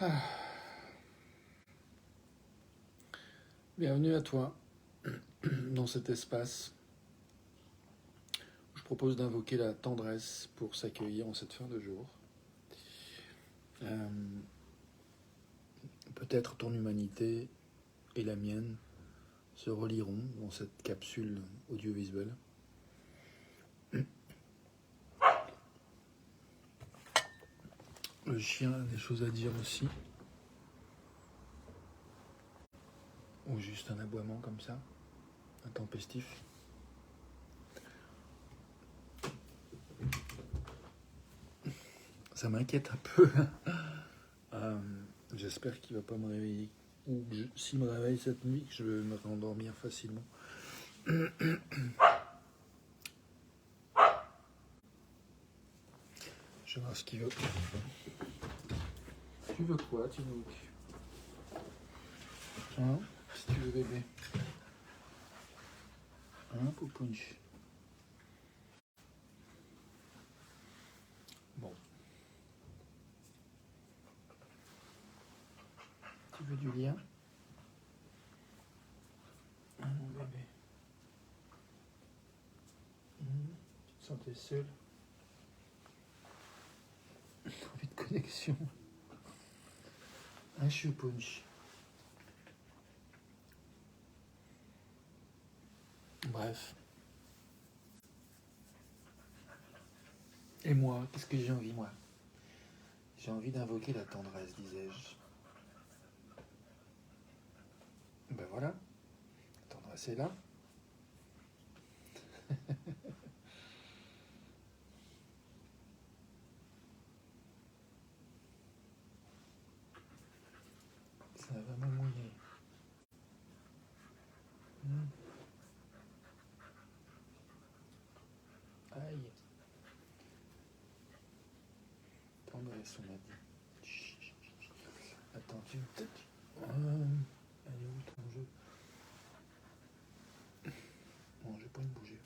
Ah. Bienvenue à toi dans cet espace où je propose d'invoquer la tendresse pour s'accueillir en cette fin de jour. Peut-être ton humanité et la mienne se relieront dans cette capsule audiovisuelle. Le chien a des choses à dire aussi. Ou juste un aboiement comme ça, intempestif. Ça m'inquiète un peu. J'espère qu'il ne va pas me réveiller. Ou s'il me réveille cette nuit, que je vais me rendormir facilement. Je vais voir ce qu'il veut. Tu veux quoi, Tinouk? Hein? Si tu veux bébé. Hein, Poupounch? Bon. Tu veux du lien? Hein, mon bébé? Tu te sentais seul? Envie de connexion? Un choupounch. Bref. Et moi, qu'est-ce que j'ai envie, moi? J'ai envie d'invoquer la tendresse, disais-je. Ben voilà, la tendresse est là. Ça va me mouiller. Aïe. Tendresse, on m'a dit. Chut. Attends, tu veux peut-être... elle est où ton jeu? Non, j'ai pas envie de bouger.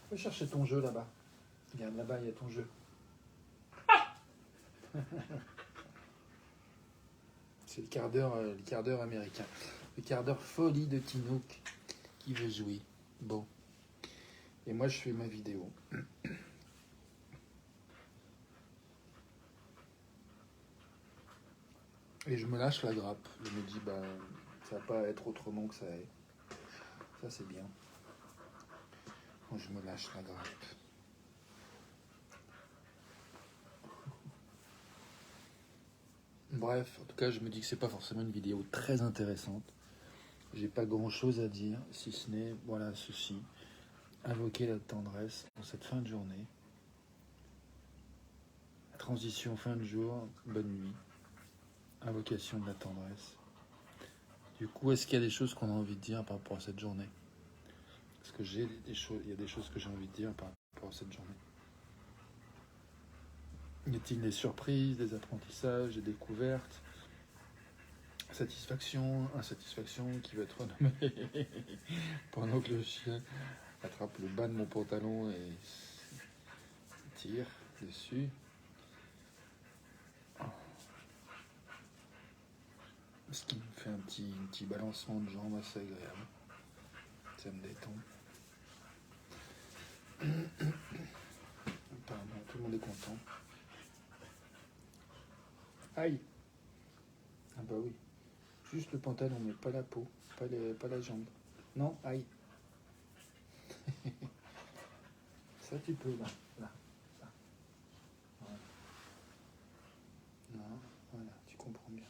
Va chercher ton jeu là-bas. Regarde, là-bas, il y a ton jeu. C'est le quart d'heure américain. Le quart d'heure folie de Tinouk qui veut jouer. Bon. Et moi, je fais ma vidéo. Et je me lâche la grappe. Je me dis, bah, ça va pas être autrement que ça est. Ça, c'est bien. Quand je me lâche la grappe. Bref, en tout cas, je me dis que c'est pas forcément une vidéo très intéressante. J'ai pas grand chose à dire, si ce n'est, voilà, ceci. Invoquer la tendresse en cette fin de journée. Transition fin de jour, bonne nuit. Invocation de la tendresse. Du coup, est-ce qu'il y a des choses qu'on a envie de dire par rapport à cette journée? Est-ce que il y a des choses que j'ai envie de dire par rapport à cette journée? Y a-t-il des surprises, des apprentissages, des découvertes, satisfaction, insatisfaction qui va être renommée pendant que le chien attrape le bas de mon pantalon et tire dessus? Ce qui me fait un petit balancement de jambes assez agréable. Ça me détend. Apparemment, tout le monde est content. Aïe! Ah bah oui. Juste le pantalon, mais pas la peau, pas la jambe. Non, aïe. Ça tu peux, là. Là. Voilà. Non, voilà, tu comprends bien.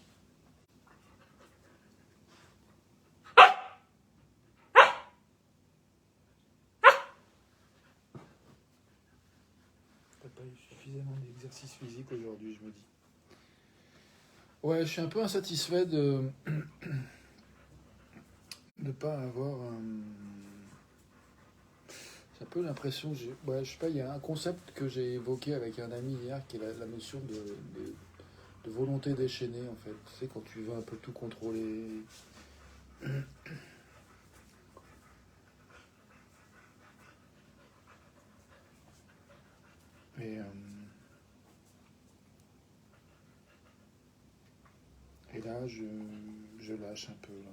T'as pas eu suffisamment d'exercice physique aujourd'hui, je me dis. Ouais, je suis un peu insatisfait de ne pas avoir... J'ai un peu l'impression, ouais, je sais pas, il y a un concept que j'ai évoqué avec un ami hier qui est la notion de volonté déchaînée en fait. Tu sais, quand tu veux un peu tout contrôler. Et, et là, je lâche un peu. Là.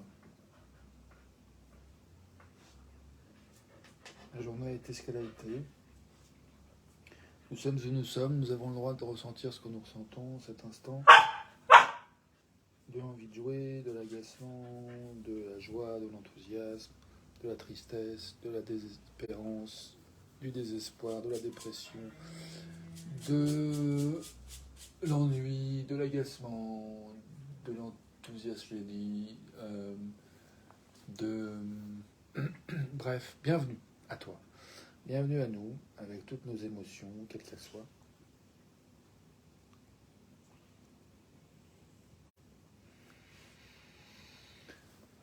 La journée a été ce qu'elle a été. Nous sommes où nous sommes. Nous avons le droit de ressentir ce que nous ressentons cet instant. De l'envie de jouer, de l'agacement, de la joie, de l'enthousiasme, de la tristesse, de la désespérance, du désespoir, de la dépression, de l'ennui, de l'agacement, de l'enthousiasme, j'ai dit, de... Bref, bienvenue à toi. Bienvenue à nous, avec toutes nos émotions, quelles qu'elles soient.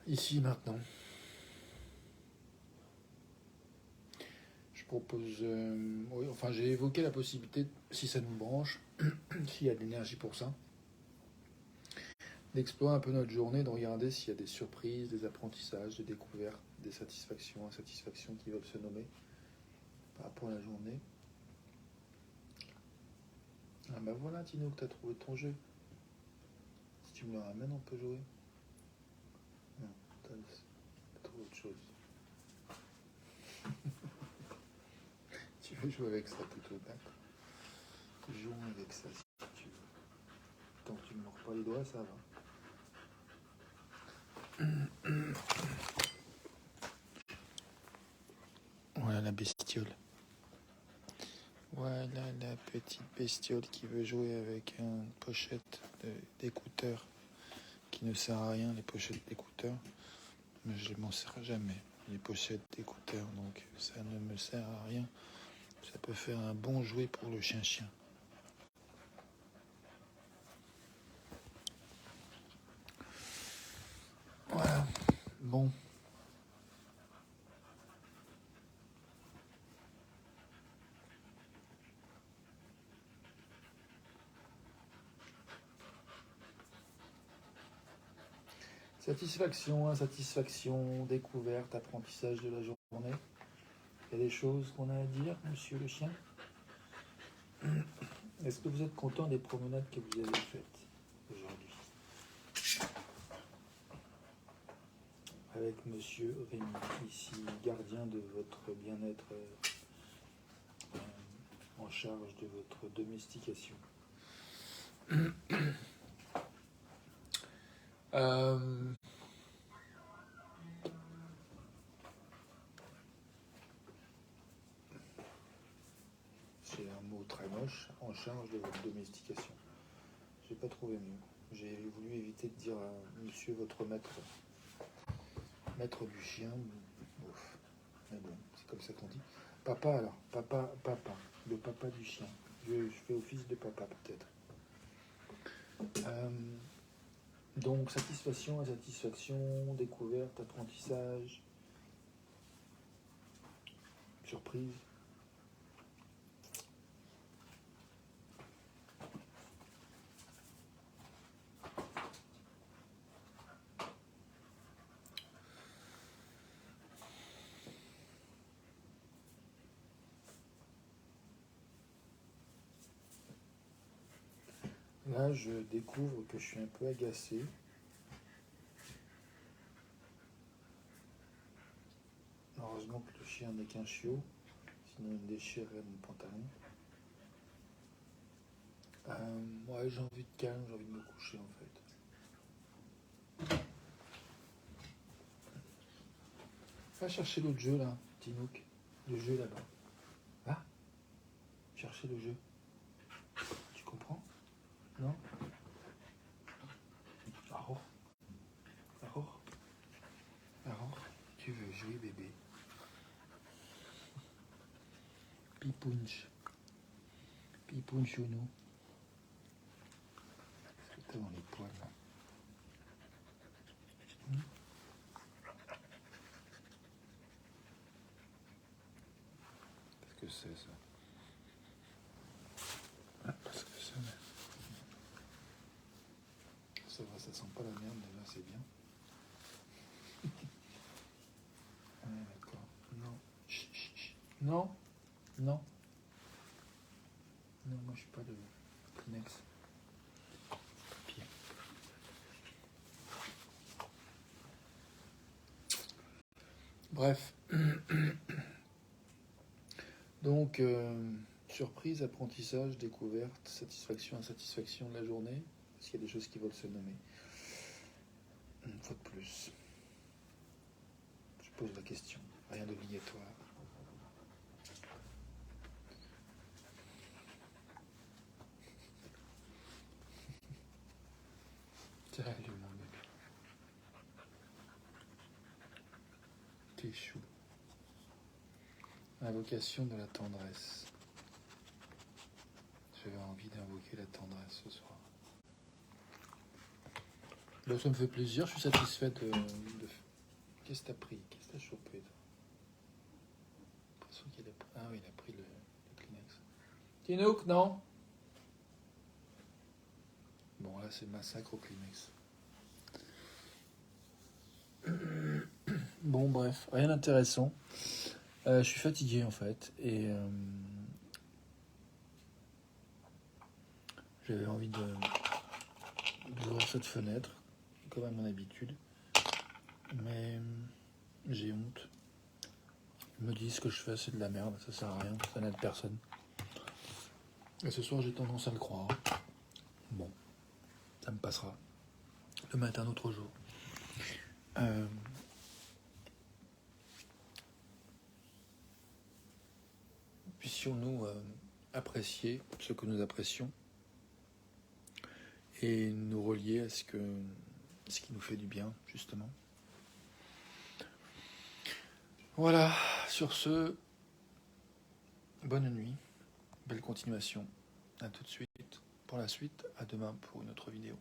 Ici, maintenant. Je propose... oui, enfin, j'ai évoqué la possibilité, si ça nous branche, s'il y a de l'énergie pour ça, d'explorer un peu notre journée, de regarder s'il y a des surprises, des apprentissages, des découvertes, des satisfactions, insatisfactions qui veulent se nommer par rapport à la journée. Ah ben voilà, Tino, que tu as trouvé ton jeu. Si tu me le ramènes, on peut jouer. Non, t'as trouvé autre chose. Tu veux jouer avec ça plutôt, d'accord. Jouons avec ça si tu veux. Tant que tu ne me mords pas les doigts, ça va. Voilà la bestiole. Voilà la petite bestiole qui veut jouer avec une pochette d'écouteurs qui ne sert à rien, les pochettes d'écouteurs. Mais je ne m'en sers jamais, les pochettes d'écouteurs, donc ça ne me sert à rien. Ça peut faire un bon jouet pour le chien-chien. Voilà, bon. Satisfaction, insatisfaction, découverte, apprentissage de la journée. Il y a des choses qu'on a à dire, monsieur le chien? Est-ce que vous êtes content des promenades que vous avez faites aujourd'hui avec monsieur Rémi, ici, gardien de votre bien-être, en charge de votre domestication. C'est un mot très moche, en charge de votre domestication. J'ai pas trouvé mieux. J'ai voulu éviter de dire à monsieur votre maître du chien. Ouf. Mais bon, c'est comme ça qu'on dit. Papa alors, papa, le papa du chien. Je fais office de papa peut-être. Donc satisfaction, insatisfaction, découverte, apprentissage, surprise. Là, je découvre que je suis un peu agacé. Heureusement que le chien n'est qu'un chiot, sinon il me déchirerait mon pantalon. Ouais, j'ai envie de calme, j'ai envie de me coucher en fait. Va chercher l'autre jeu là, Tinouk. Le jeu là-bas. Va chercher le jeu. Tu comprends? Non? Alors, tu veux jouer bébé? Pipounch. Pipounchounou. Qu'est-ce que t'as dans les poils là? Qu'est-ce que c'est ça? Parce que ça, ça va, ça sent pas la merde déjà, c'est bien. D'accord. Non. Chut, chut, chut. Non. Non. Non, moi je suis pas de Kleenex. Papier. Bref. Donc, surprise, apprentissage, découverte, satisfaction, insatisfaction de la journée. Est-ce qu'il y a des choses qui veulent se nommer? Une fois de plus. Je pose la question. Rien d'obligatoire. Salut mon bébé. T'es chou. Invocation de la tendresse. J'avais envie d'invoquer la tendresse ce soir. Là, ça me fait plaisir, je suis satisfait de... Qu'est-ce que t'as pris? Qu'est-ce que t'as chopé? J'ai l'impression qu'il a pris... Ah oui, il a pris le Kleenex. Tinouk, non? Bon, là, c'est massacre au Kleenex. Bon, bref, rien d'intéressant. Je suis fatigué, en fait, et j'avais envie d'ouvrir cette fenêtre, comme à mon habitude, mais j'ai honte. Ils me disent ce que je fais, c'est de la merde, ça sert à rien, ça n'aide personne. Et ce soir, j'ai tendance à le croire. Bon, ça me passera. Demain est un autre jour. Puissions-nous apprécier ce que nous apprécions et nous relier à ce qui nous fait du bien, justement. Voilà, sur ce, bonne nuit, belle continuation. À tout de suite pour la suite, à demain pour une autre vidéo.